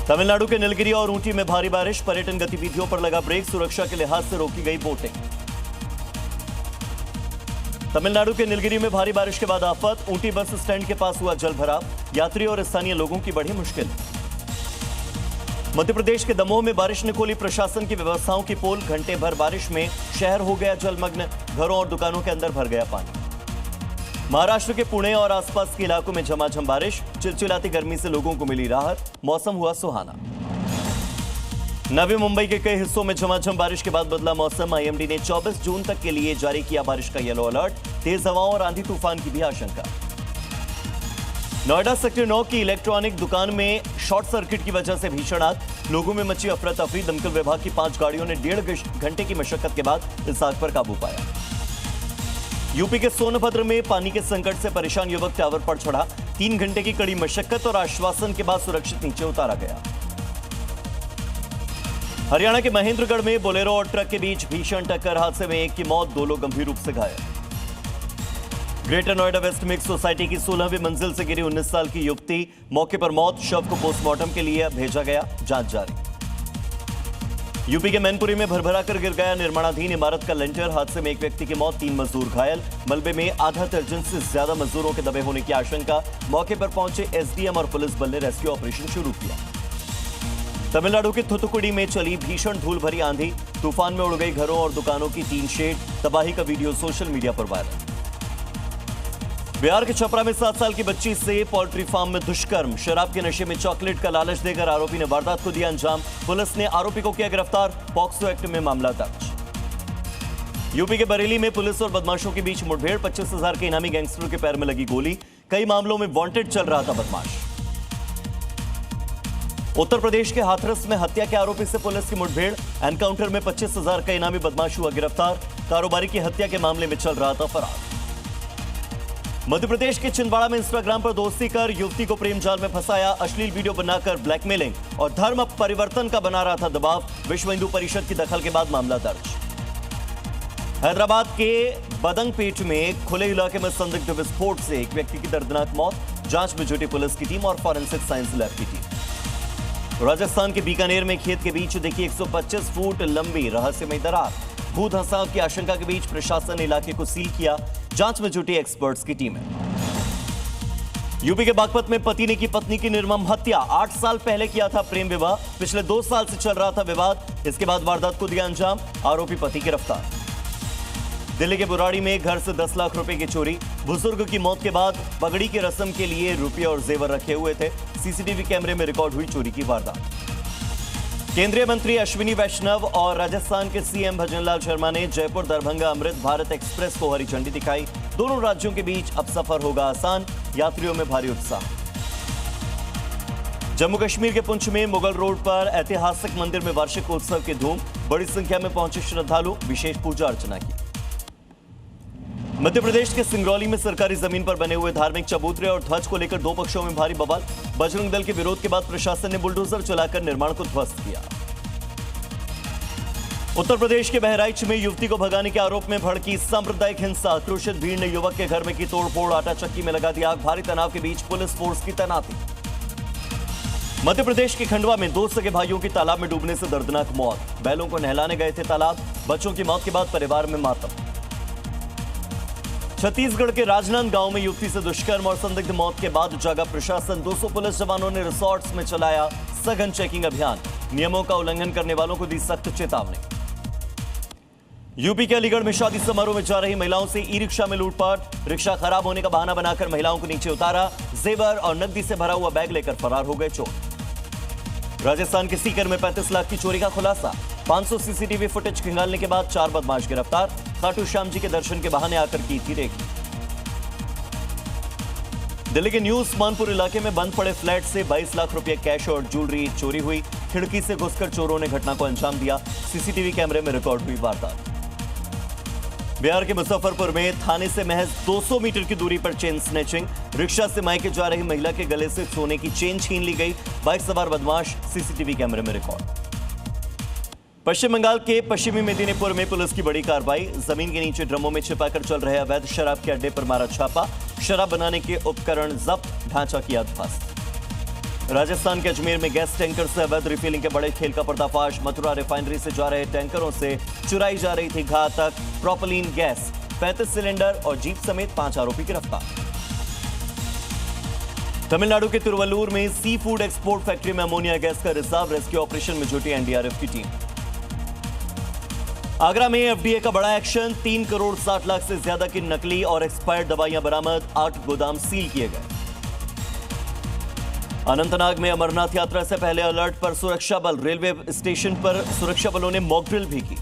तमिलनाडु के नीलगिरी और ऊटी में भारी बारिश, पर्यटन गतिविधियों पर लगा ब्रेक, सुरक्षा के लिहाज से रोकी गई बोटिंग। तमिलनाडु के नीलगिरी में भारी बारिश के बाद आफत, ऊटी बस स्टैंड के पास हुआ जल भराव, यात्री और स्थानीय लोगों की बढ़ी मुश्किल। मध्य प्रदेश के दमोह में बारिश ने खोली प्रशासन की व्यवस्थाओं की पोल, घंटे भर बारिश में शहर हो गया जलमग्न, घरों और दुकानों के अंदर भर गया पानी। महाराष्ट्र के पुणे और आसपास के इलाकों में झमाझम बारिश, चिलचिलाती गर्मी से लोगों को मिली राहत, मौसम हुआ सुहाना। नवी मुंबई के कई हिस्सों में झमाझम बारिश के बाद बदला मौसम, आईएमडी ने 24 जून तक के लिए जारी किया बारिश का येलो अलर्ट, तेज हवाओं और आंधी तूफान की भी आशंका। नोएडा सेक्टर 9 की इलेक्ट्रॉनिक दुकान में शॉर्ट सर्किट की वजह से भीषण आग, लोगों में मची अफरा तफरी, दमकल विभाग की 5 गाड़ियों ने 1.5 घंटे की मशक्कत के बाद इस आग पर काबू पाया। यूपी के सोनभद्र में पानी के संकट से परेशान युवक टावर पर चढ़ा, 3 घंटे की कड़ी मशक्कत और आश्वासन के बाद सुरक्षित नीचे उतारा गया। हरियाणा के महेंद्रगढ़ में बोलेरो और ट्रक के बीच भीषण टक्कर, हादसे में एक की मौत, 2 लोग गंभीर रूप से घायल। Greater Noida west mix society की 16वीं मंजिल से गिरी 19 साल की युवती, मौके पर मौत, शव को पोस्टमार्टम के लिए भेजा गया, जांच जारी। यूपी के मैनपुरी में भरभरा कर गिर गया निर्माणाधीन इमारत का लेंटर, हादसे में एक व्यक्ति की मौत, 3 मजदूर घायल, मलबे में आधा दर्जन से ज्यादा मजदूरों के दबे होने की आशंका, मौके पर पहुंचे एसडीएम और पुलिस बल ने रेस्क्यू ऑपरेशन शुरू किया। तमिलनाडु के थुथुकुडी में चली भीषण धूल भरी आंधी, तूफान में उड़ गई घरों और दुकानों की टीन शेड, तबाही का वीडियो सोशल मीडिया पर वायरल। बिहार के छपरा में 7 साल की बच्ची से पोल्ट्री फार्म में दुष्कर्म, शराब के नशे में चॉकलेट का लालच देकर आरोपी ने वारदात को दिया अंजाम, पुलिस ने आरोपी को किया गिरफ्तार, पॉक्सो एक्ट में मामला दर्ज। यूपी के बरेली में पुलिस और बदमाशों के बीच मुठभेड़, 25,000 के इनामी गैंगस्टर के पैर में लगी गोली, कई मामलों में वांटेड चल रहा था बदमाश। उत्तर प्रदेश के हाथरस में हत्या के आरोपी से पुलिस की मुठभेड़, एनकाउंटर में 25,000 का इनामी बदमाश हुआ गिरफ्तार, कारोबारी की हत्या के मामले में चल रहा था फरार। मध्य प्रदेश के छिंदवाड़ा में इंस्टाग्राम पर दोस्ती कर युवती को प्रेम जाल में फंसाया, अश्लील वीडियो बनाकर ब्लैकमेलिंग और धर्म परिवर्तन का बना रहा था दबाव, विश्व हिंदू परिषद की दखल के बाद मामला दर्ज। हैदराबाद के बदंगपेट में खुले इलाके में संदिग्ध विस्फोट से एक व्यक्ति की दर्दनाक मौत, जांच में जुटी पुलिस की टीम और फॉरेंसिक साइंस लैब की टीम। राजस्थान के बीकानेर में खेत के बीच देखी 125 फुट लंबी रहस्यमयी दरार, भू धंसाव की आशंका के बीच प्रशासन ने इलाके को सील किया, जांच में जुटी एक्सपर्ट्स की टीम है। यूपी के बागपत में पति ने की पत्नी की निर्मम हत्या, 8 साल पहले किया था प्रेम विवाह, पिछले 2 साल से चल रहा था विवाद, इसके बाद वारदात को दिया अंजाम, आरोपी पति गिरफ्तार। दिल्ली के बुराड़ी में घर से 10 लाख रुपए की चोरी, बुजुर्ग की मौत के बाद पगड़ी की रस्म के लिए रुपये और जेवर रखे हुए थे, सीसीटीवी कैमरे में रिकॉर्ड हुई चोरी की वारदात। केंद्रीय मंत्री अश्विनी वैष्णव और राजस्थान के सीएम भजनलाल शर्मा ने जयपुर दरभंगा अमृत भारत एक्सप्रेस को हरी झंडी दिखाई, दोनों राज्यों के बीच अब सफर होगा आसान, यात्रियों में भारी उत्साह। जम्मू कश्मीर के पुंछ में मुगल रोड पर ऐतिहासिक मंदिर में वार्षिक उत्सव की धूम, बड़ी संख्या में पहुंचे श्रद्धालु, विशेष पूजा अर्चना की। मध्य प्रदेश के सिंगरौली में सरकारी जमीन पर बने हुए धार्मिक चबूतरे और ध्वज को लेकर 2 पक्षों में भारी बवाल, बजरंग दल के विरोध के बाद प्रशासन ने बुलडोजर चलाकर निर्माण को ध्वस्त किया। उत्तर प्रदेश के बहराइच में युवती को भगाने के आरोप में भड़की सांप्रदायिक हिंसा, आक्रोशित भीड़ ने युवक के घर में की तोड़फोड़, आटा चक्की में लगा दिया आग, भारी तनाव के बीच पुलिस फोर्स की तैनाती। मध्य प्रदेश के खंडवा में 2 सगे भाइयों की तालाब में डूबने से दर्दनाक मौत, बैलों को नहलाने गए थे तालाब, बच्चों की मौत के बाद परिवार में मातम। छत्तीसगढ़ के राजनांदगांव में युवती से दुष्कर्म और संदिग्ध मौत के बाद जागा प्रशासन, 200 पुलिस जवानों ने रिसोर्ट्स में चलाया सघन चेकिंग अभियान, नियमों का उल्लंघन करने वालों को दी सख्त चेतावनी। यूपी के अलीगढ़ में शादी समारोह में जा रही महिलाओं से ई रिक्शा में लूटपाट, रिक्शा खराब होने का बहाना बनाकर महिलाओं को नीचे उतारा, जेवर और नकदी से भरा हुआ बैग लेकर फरार हो गए चोर। राजस्थान के सीकर में 35 लाख की चोरी का खुलासा, 500 सीसीटीवी फुटेज खंगालने के बाद 4 बदमाश गिरफ्तार, खाटू श्याम जी के दर्शन के बहाने आकर की थी रेकी। दिल्ली के न्यू उस्मानपुर इलाके में बंद पड़े फ्लैट से 22 लाख रुपए कैश और ज्वेलरी चोरी हुई, खिड़की से घुसकर चोरों ने घटना को अंजाम दिया, सीसीटीवी कैमरे में रिकॉर्ड हुई वारदात। बिहार के मुजफ्फरपुर में थाने से महज 200 मीटर की दूरी पर चेन स्नैचिंग, रिक्शा से मायके जा रही महिला के गले से सोने की चेन छीन ली गई, बाइक सवार बदमाश सीसीटीवी कैमरे में रिकॉर्ड। पश्चिम बंगाल के पश्चिमी मेदिनीपुर में पुलिस की बड़ी कार्रवाई, जमीन के नीचे ड्रमों में छिपाकर चल रहे अवैध शराब के अड्डे पर मारा छापा, शराब बनाने के उपकरण जब्त, ढांचा किया ध्वस्त। राजस्थान के अजमेर में गैस टैंकर से अवैध रिफिलिंग के बड़े खेल का पर्दाफाश। मथुरा रिफाइनरी से जा रहे टैंकरों से चुराई जा रही थी घातक प्रोपिलीन गैस। 35 सिलेंडर और जीप समेत 5 आरोपी गिरफ्तार। तमिलनाडु के तिरुवल्लुर में सी फूड एक्सपोर्ट फैक्ट्री में अमोनिया गैस का रिजर्व रेस्क्यू ऑपरेशन में जुटी एनडीआरएफ की टीम। आगरा में एफडीए का बड़ा एक्शन। 3 करोड़ 60 लाख से ज्यादा की नकली और एक्सपायर्ड दवाइयां बरामद। 8 गोदाम सील किए गए। अनंतनाग में अमरनाथ यात्रा से पहले अलर्ट पर सुरक्षा बल। रेलवे स्टेशन पर सुरक्षा बलों ने मॉक ड्रिल भी की।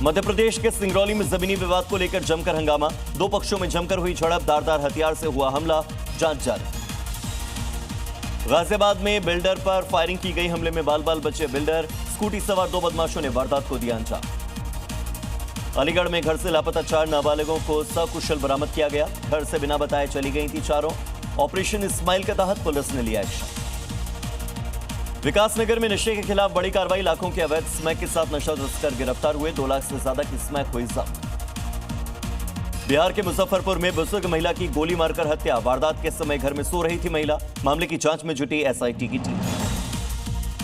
मध्य प्रदेश के सिंगरौली में जमीनी विवाद को लेकर जमकर हंगामा। 2 पक्षों में जमकर हुई झड़प। धारदार हथियार से हुआ हमला। जांच जारी। गाजियाबाद में बिल्डर पर फायरिंग की गई। हमले में बाल बाल बचे बिल्डर। स्कूटी सवार 2 बदमाशों ने वारदात को दिया अंजाम। अलीगढ़ में घर से लापता 4 नाबालिगों को सकुशल बरामद किया गया। घर से बिना बताए चली गई थी चारों। ऑपरेशन इस्माइल के तहत पुलिस ने लिया एक्शन। विकासनगर में नशे के खिलाफ बड़ी कार्रवाई। लाखों के अवैध स्मैक के साथ नशा तस्कर गिरफ्तार हुए। 2 लाख से ज्यादा की स्मैक हुई जब्त। बिहार के मुजफ्फरपुर में बुजुर्ग महिला की गोली मारकर हत्या। वारदात के समय घर में सो रही थी महिला। मामले की जांच में जुटी एसआईटी की टीम।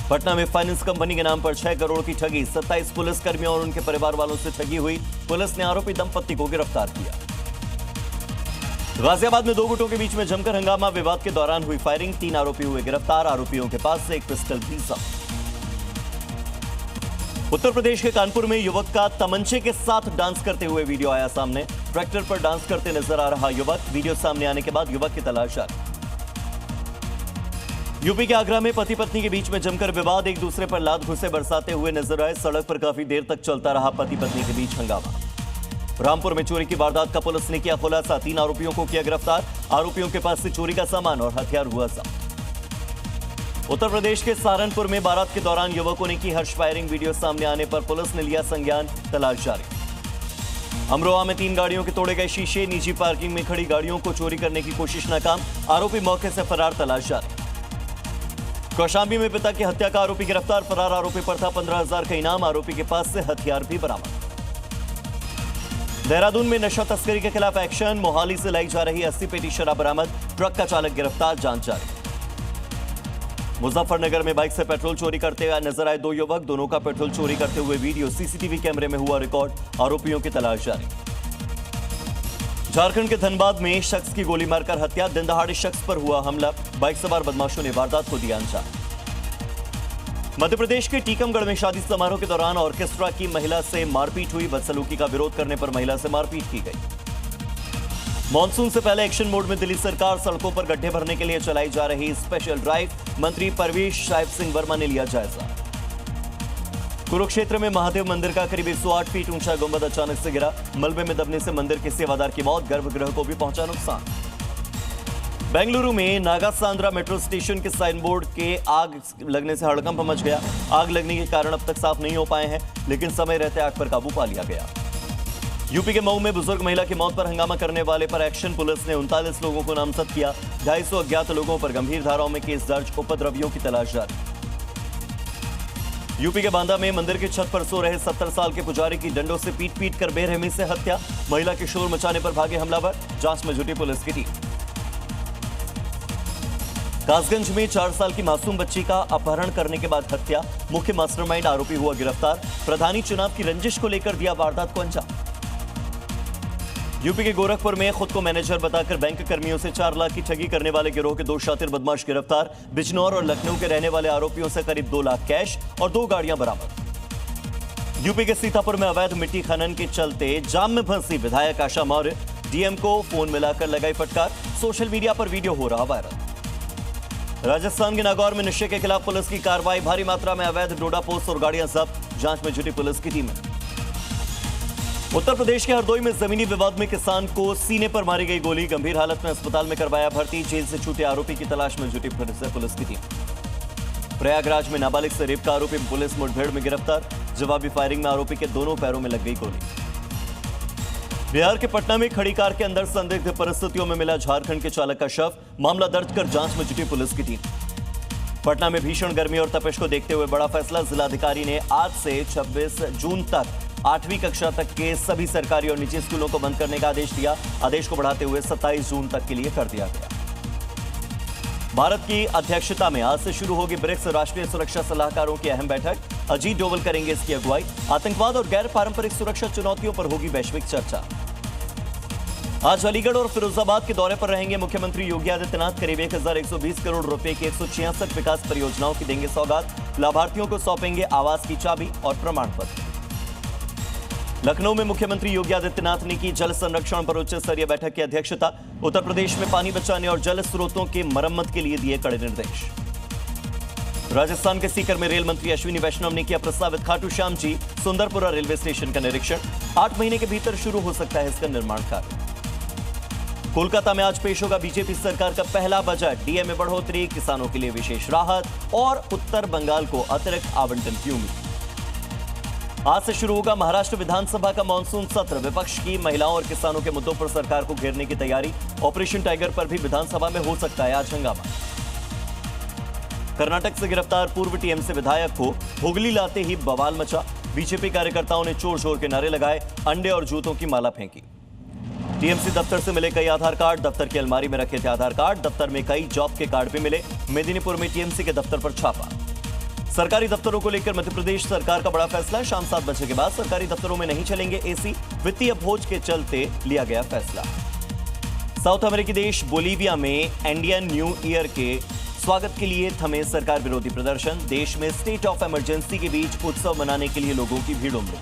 पटना में फाइनेंस कंपनी के नाम पर 6 करोड़ की ठगी। 27 पुलिसकर्मियों और उनके परिवार वालों से ठगी हुई। पुलिस ने आरोपी दंपत्ति को गिरफ्तार किया। गाजियाबाद में 2 गुटों के बीच में जमकर हंगामा। विवाद के दौरान हुई फायरिंग। 3 आरोपी हुए गिरफ्तार। आरोपियों के पास से एक पिस्टल भी जब्त। उत्तर प्रदेश के कानपुर में युवक का तमंचे के साथ डांस करते हुए वीडियो आया सामने। ट्रैक्टर पर डांस करते नजर आ रहा युवक। वीडियो सामने आने के बाद युवक की तलाश जारी। यूपी के आगरा में पति पत्नी के बीच में जमकर विवाद। एक दूसरे पर लात घुसे बरसाते हुए नजर आए। सड़क पर काफी देर तक चलता रहा पति पत्नी के बीच हंगामा। रामपुर में चोरी की वारदात का पुलिस ने किया खुलासा। 3 आरोपियों को किया गिरफ्तार। आरोपियों के पास से चोरी का सामान और हथियार हुआ जब्त। उत्तर प्रदेश के सहारनपुर में बारात के दौरान युवकों ने की हर्ष फायरिंग। वीडियो सामने आने पर पुलिस ने लिया संज्ञान। तलाश जारी। अमरोहा में 3 गाड़ियों के तोड़े गए शीशे। निजी पार्किंग में खड़ी गाड़ियों को चोरी करने की कोशिश नाकाम। आरोपी मौके से फरार। तलाश जारी। कौशाम्बी में पिता की हत्या का आरोपी गिरफ्तार। फरार आरोपी पर था 15,000 का इनाम। आरोपी के पास से हथियार भी बरामद। देहरादून में नशा तस्करी के खिलाफ एक्शन। मोहाली से लाई जा रही 80 पेटी शराब बरामद। ट्रक का चालक गिरफ्तार। जांच जारी। मुजफ्फरनगर में बाइक से पेट्रोल चोरी करते नजर आए 2 युवक। दोनों का पेट्रोल चोरी करते हुए वीडियो सीसीटीवी कैमरे में हुआ रिकॉर्ड। आरोपियों की तलाश जारी। झारखंड के धनबाद में शख्स की गोली मारकर हत्या। दिन दहाड़े शख्स पर हुआ हमला। बाइक सवार बदमाशों ने वारदात को दिया अंजाम। मध्य प्रदेश के टीकमगढ़ में शादी समारोह के दौरान ऑर्केस्ट्रा की महिला से मारपीट हुई। बदसलूकी का विरोध करने पर महिला से मारपीट की गई। मॉनसून से पहले एक्शन मोड में दिल्ली सरकार। सड़कों पर गड्ढे भरने के लिए चलाई जा रही स्पेशल ड्राइव। मंत्री परवेश साहिब सिंह वर्मा ने लिया जायजा। कुरुक्षेत्र में महादेव मंदिर का करीब 108 फीट ऊंचा गुंबद अचानक से गिरा। मलबे में दबने से मंदिर के सेवादार की मौत। गर्भगृह को भी पहुंचा नुकसान। बेंगलुरु में नागासांद्रा मेट्रो स्टेशन के साइन बोर्ड के आग लगने से हड़कंप मच गया। आग लगने के कारण अब तक साफ नहीं हो पाए हैं, लेकिन समय रहते आग पर काबू पा लिया गया। यूपी के मऊ में बुजुर्ग महिला की मौत पर हंगामा करने वाले पर एक्शन। पुलिस ने 39 लोगों को नामजद किया। 250 अज्ञात लोगों पर गंभीर धाराओं में केस दर्ज। उपद्रवियों की तलाश जारी। यूपी के बांदा में मंदिर की छत पर सो रहे 70 साल के पुजारी की डंडों से पीट पीट कर बेरहमी से हत्या। महिला के शोर मचाने पर भागे हमलावर। जांच में जुटी पुलिस की टीम। कासगंज में 4 साल की मासूम बच्ची का अपहरण करने के बाद हत्या। मुख्य मास्टरमाइंड आरोपी हुआ गिरफ्तार। प्रधानी चुनाव की रंजिश को लेकर दिया वारदात को अंजाम। यूपी के गोरखपुर में खुद को मैनेजर बताकर बैंक कर्मियों से 4 लाख की ठगी करने वाले गिरोह के 2 शातिर बदमाश गिरफ्तार। बिजनौर और लखनऊ के रहने वाले आरोपियों से करीब 2 लाख कैश और 2 गाड़ियां बरामद। यूपी के सीतापुर में अवैध मिट्टी खनन के चलते जाम में फंसी विधायक आशा मौर्य। डीएम को फोन मिलाकर लगाई फटकार। सोशल मीडिया पर वीडियो हो रहा वायरल। राजस्थान के नागौर में नशे के खिलाफ पुलिस की कार्रवाई। भारी मात्रा में अवैध डोडा पोस्ट और गाड़ियां जब्त। जांच में जुटी पुलिस की टीम। उत्तर प्रदेश के हरदोई में जमीनी विवाद में किसान को सीने पर मारी गई गोली। गंभीर हालत में अस्पताल में करवाया भर्ती। जेल से छूटे आरोपी की तलाश में जुटी पुलिस की टीम। प्रयागराज में नाबालिग से रेप का आरोपी पुलिस मुठभेड़ में गिरफ्तार। जवाबी फायरिंग में आरोपी के दोनों पैरों में लग गई गोली। बिहार के पटना में खड़ी कार के अंदर संदिग्ध परिस्थितियों में मिला झारखंड के चालक का शव। मामला दर्ज कर जांच में जुटी पुलिस की टीम। पटना में भीषण गर्मी और तपिश को देखते हुए बड़ा फैसला। जिलाधिकारी ने आज से 26 जून तक 8वीं कक्षा तक के सभी सरकारी और निजी स्कूलों को बंद करने का आदेश दिया। आदेश को बढ़ाते हुए 27 जून तक के लिए कर दिया गया। भारत की अध्यक्षता में आज से शुरू होगी ब्रिक्स राष्ट्रीय सुरक्षा सलाहकारों की अहम बैठक। अजीत डोवल करेंगे इसकी अगुवाई। आतंकवाद और गैर पारंपरिक सुरक्षा चुनौतियों पर होगी वैश्विक चर्चा। आज अलीगढ़ और फिरोजाबाद के दौरे पर रहेंगे मुख्यमंत्री योगी आदित्यनाथ। करीब 1120 करोड़ रुपए की 166 विकास परियोजनाओं की देंगे सौगात। लाभार्थियों को सौंपेंगे आवास की चाबी और प्रमाण पत्र। लखनऊ में मुख्यमंत्री योगी आदित्यनाथ ने की जल संरक्षण पर उच्च स्तरीय बैठक की अध्यक्षता। उत्तर प्रदेश में पानी बचाने और जल स्रोतों की मरम्मत के लिए दिए कड़े निर्देश। राजस्थान के सीकर में रेल मंत्री अश्विनी वैष्णव ने किया प्रस्तावित खाटू श्याम जी सुंदरपुरा रेलवे स्टेशन का निरीक्षण। 8 महीने के भीतर शुरू हो सकता है इसका निर्माण कार्य। कोलकाता में आज पेश होगा बीजेपी सरकार का पहला बजट। डीए में बढ़ोतरी, किसानों के लिए विशेष राहत और उत्तर बंगाल को अतिरिक्त आवंटन की उम्मीद। आज से शुरू होगा महाराष्ट्र विधानसभा का मानसून सत्र। विपक्ष की महिलाओं और किसानों के मुद्दों पर सरकार को घेरने की तैयारी। ऑपरेशन टाइगर पर भी विधानसभा में हो सकता है आज हंगामा। कर्नाटक से गिरफ्तार पूर्व टीएमसी विधायक को हुगली लाते ही बवाल मचा। बीजेपी कार्यकर्ताओं ने जोर जोर के नारे लगाए, अंडे और जूतों की माला फेंकी। टीएमसी दफ्तर से मिले कई आधार कार्ड। दफ्तर की अलमारी में रखे थे आधार कार्ड। दफ्तर में कई जॉब के कार्ड भी मिले। मेदिनीपुर में टीएमसी के दफ्तर पर छापा। सरकारी दफ्तरों को लेकर मध्य प्रदेश सरकार का बड़ा फैसला। शाम 7 बजे के बाद सरकारी दफ्तरों में नहीं चलेंगे एसी। वित्तीय बोझ के चलते लिया गया फैसला। साउथ अमेरिकी देश बोलीविया में इंडियन न्यू ईयर के स्वागत के लिए थमे सरकार विरोधी प्रदर्शन। देश में स्टेट ऑफ इमरजेंसी के बीच उत्सव मनाने के लिए लोगों की भीड़ उमड़ी।